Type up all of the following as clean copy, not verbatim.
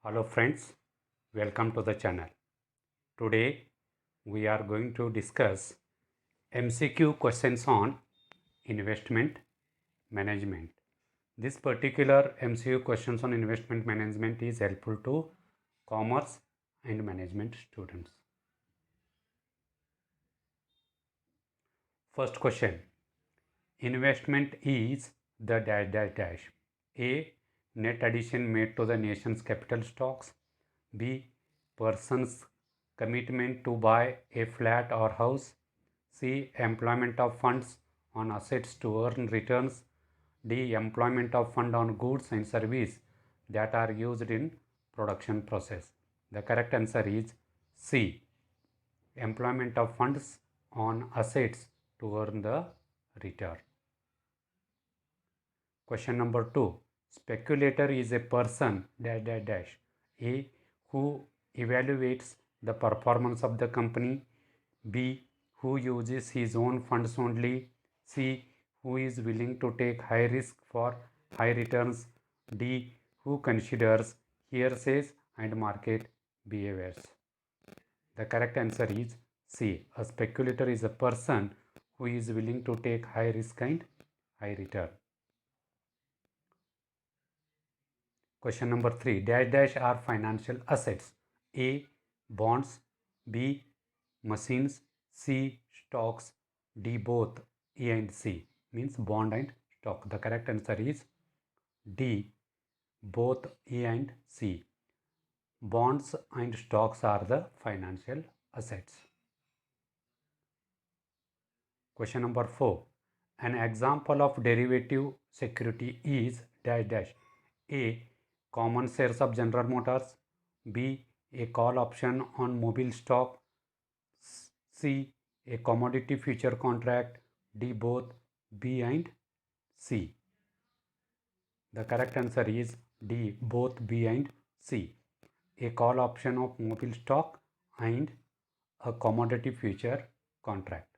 Hello friends, welcome to the channel. Today we are going to discuss MCQ questions on investment management. This particular MCQ questions on investment management is helpful to commerce and management students. First question. Investment is the dash dash dash. A. Net addition made to the nation's capital stocks. B. Person's commitment to buy a flat or house. C. Employment of funds on assets to earn returns. D. Employment of fund on goods and service that are used in production process. The correct answer is C. Employment of funds on assets to earn the return. Question number 2. Speculator is a person dash dash dash. A. Who evaluates the performance of the company. B. Who uses his own funds only. C. Who is willing to take high risk for high returns. D. Who considers hearsays and market behaviors. The correct answer is C. A speculator is a person who is willing to take high risk and high return. Question number 3. Dash dash are financial assets. A. Bonds. B. Machines. C. Stocks. D. Both. A and C means bond and stock. The correct answer is D. Both A and C. Bonds and stocks are the financial assets. Question number 4. An example of derivative security is dash dash. A. Common shares of General Motors. B. A call option on mobile stock. C. A commodity future contract. D. Both. B and C. The correct answer is D. Both B and C. A call option of mobile stock and a commodity future contract.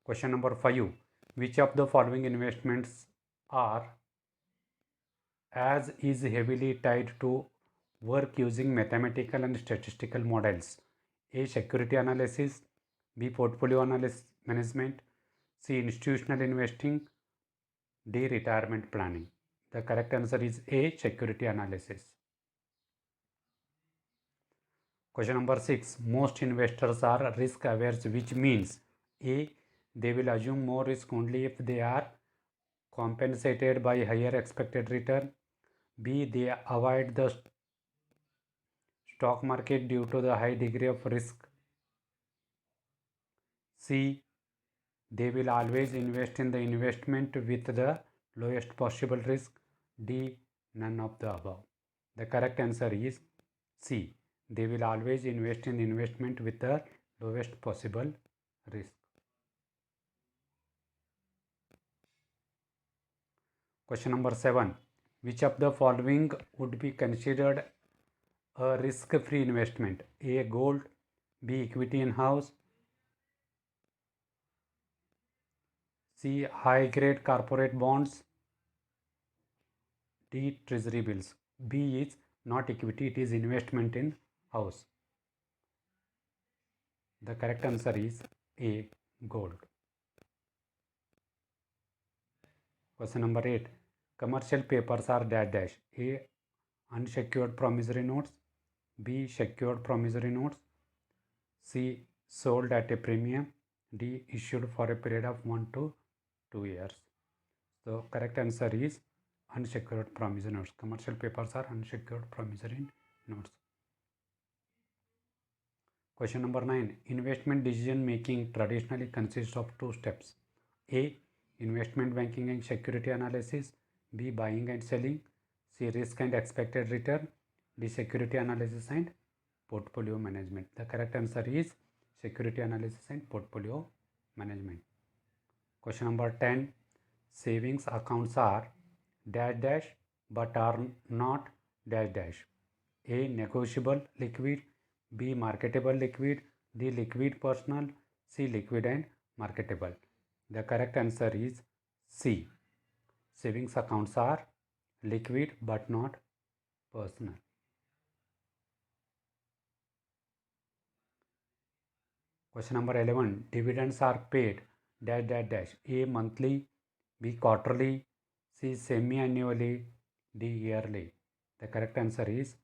Question number 5. Which of the following investments are as is heavily tied to work using mathematical and statistical models? A. Security analysis. B. Portfolio analysis management. C. Institutional investing. D. Retirement planning. The correct answer is A. Security analysis. Question number 6. Most investors are risk averse, which means A. They will assume more risk only if they are compensated by higher expected return. B. They avoid the stock market due to the high degree of risk. C. They will always invest in the investment with the lowest possible risk. D. None of the above. The correct answer is C. They will always invest in investment with the lowest possible risk. Question number 7. Which of the following would be considered a risk-free investment? A. Gold. B. Equity in house. C. High-grade corporate bonds. D. Treasury bills. B is not equity, it is investment in house. The correct answer is A. Gold. Question number 8. Commercial papers are dash dash. A. Unsecured promissory notes. B. Secured promissory notes. C. Sold at a premium. D. Issued for a period of 1 to 2 years. So correct answer is unsecured promissory notes. Commercial papers are unsecured promissory notes. Question number 9. Investment decision making traditionally consists of 2 steps. A. Investment banking and security analysis. B. Buying and selling. C. Risk and expected return. D. Security analysis and portfolio management. The correct answer is security analysis and portfolio management. Question number 10. Savings accounts are dash dash but are not dash dash. A. Negotiable liquid. B. Marketable liquid. D. Liquid personal. C. Liquid and marketable. The correct answer is C. Savings accounts are liquid but not personal. Question number 11. Dividends are paid dash dash dash. A. Monthly, B. Quarterly, C. Semi-annually, D. Yearly. The correct answer is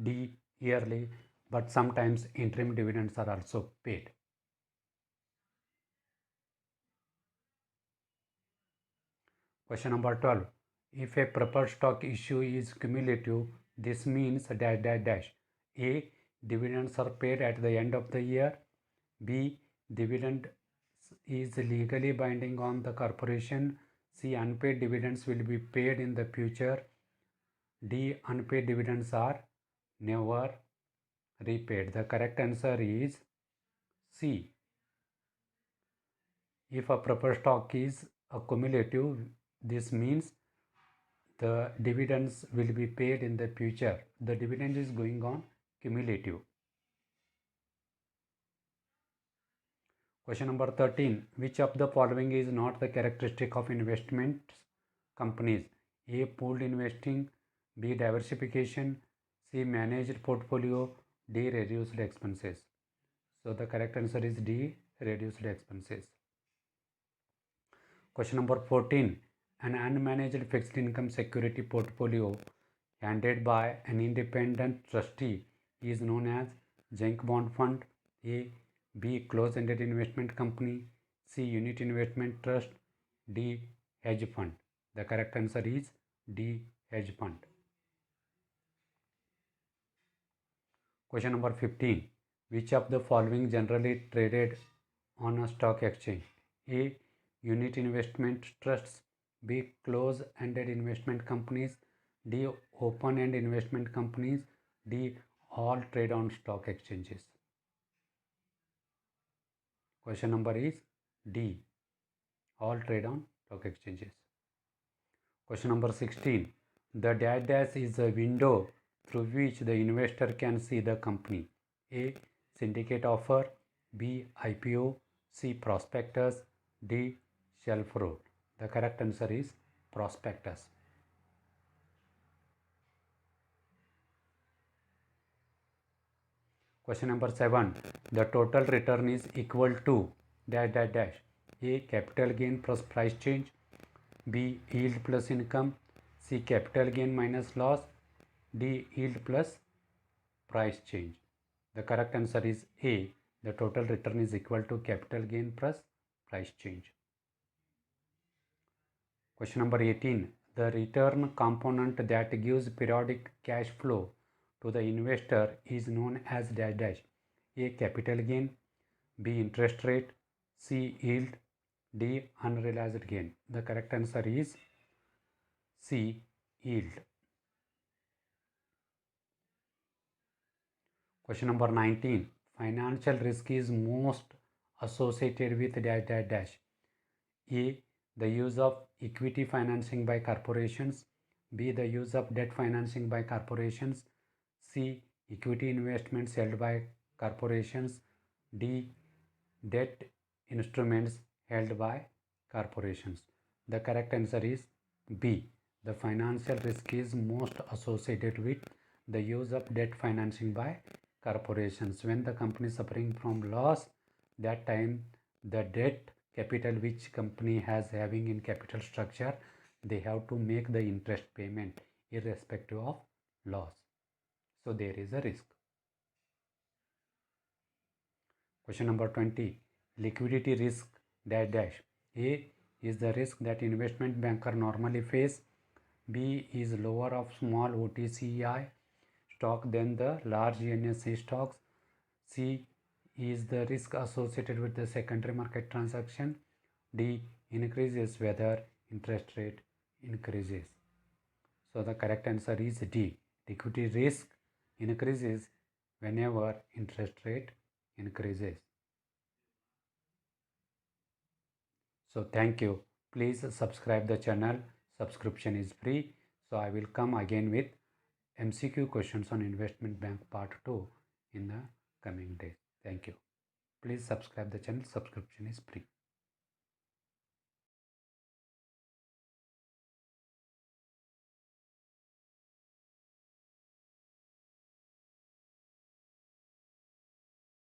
D. Yearly, but sometimes interim dividends are also paid. Question number 12. If a preferred stock issue is cumulative, this means dash dash dash. A. Dividends are paid at the end of the year. B. Dividend is legally binding on the corporation. C. Unpaid dividends will be paid in the future. D. Unpaid dividends are never repaid. The correct answer is C. If a preferred stock is accumulative, this means the dividends will be paid in the future. The dividend is going on cumulative. Question number 13. Which of the following is not the characteristic of investment companies? A. Pooled investing, B. Diversification, C. Managed portfolio, D. Reduced expenses. So the correct answer is D. Reduced expenses. Question number 14. An unmanaged fixed income security portfolio handled by an independent trustee is known as junk bond fund. A. B. Closed-ended investment company, C. Unit investment trust, D. Hedge fund. The correct answer is D. Hedge fund. Question number 15. Which of the following generally traded on a stock exchange? A. Unit investment trusts, B. Closed-ended investment companies, D. Open-end investment companies, D. All trade on stock exchanges. Question number is D. All trade on stock exchanges. Question number 16. The dash dash is a window through which the investor can see the company. A. Syndicate offer, B. IPO, C. Prospectus, D. Shelf roll. The correct answer is prospectus. Question number 7. The total return is equal to dash dash dash. A. Capital gain plus price change, B. Yield plus income, C. Capital gain minus loss, D. Yield plus price change. The correct answer is A. The total return is equal to capital gain plus price change. Question number 18. The return component that gives periodic cash flow to the investor is known as dash dash. A. Capital gain, B. Interest rate, C. Yield, D. Unrealized gain. The correct answer is C. Yield. Question number 19. Financial risk is most associated with dash dash dash. A. The use of equity financing by corporations, B. The use of debt financing by corporations, C. Equity investments held by corporations, D. Debt instruments held by corporations. The correct answer is B. The financial risk is most associated with the use of debt financing by corporations. When the company is suffering from loss, that time the debt capital which company has having in capital structure, they have to make the interest payment irrespective of loss. So there is a risk. Question number 20. Liquidity risk dash dash. A is the risk that investment banker normally face. B is lower of small OTCI stock than the large NSE stocks. C is the risk associated with the secondary market transaction. D increases whether interest rate increases. So the correct answer is D. Liquidity risk increases whenever interest rate increases. So thank you. Please subscribe the channel. Subscription is free. So I will come again with MCQ questions on investment bank part 2 in the coming days. Thank you. Please subscribe the channel. Subscription is free.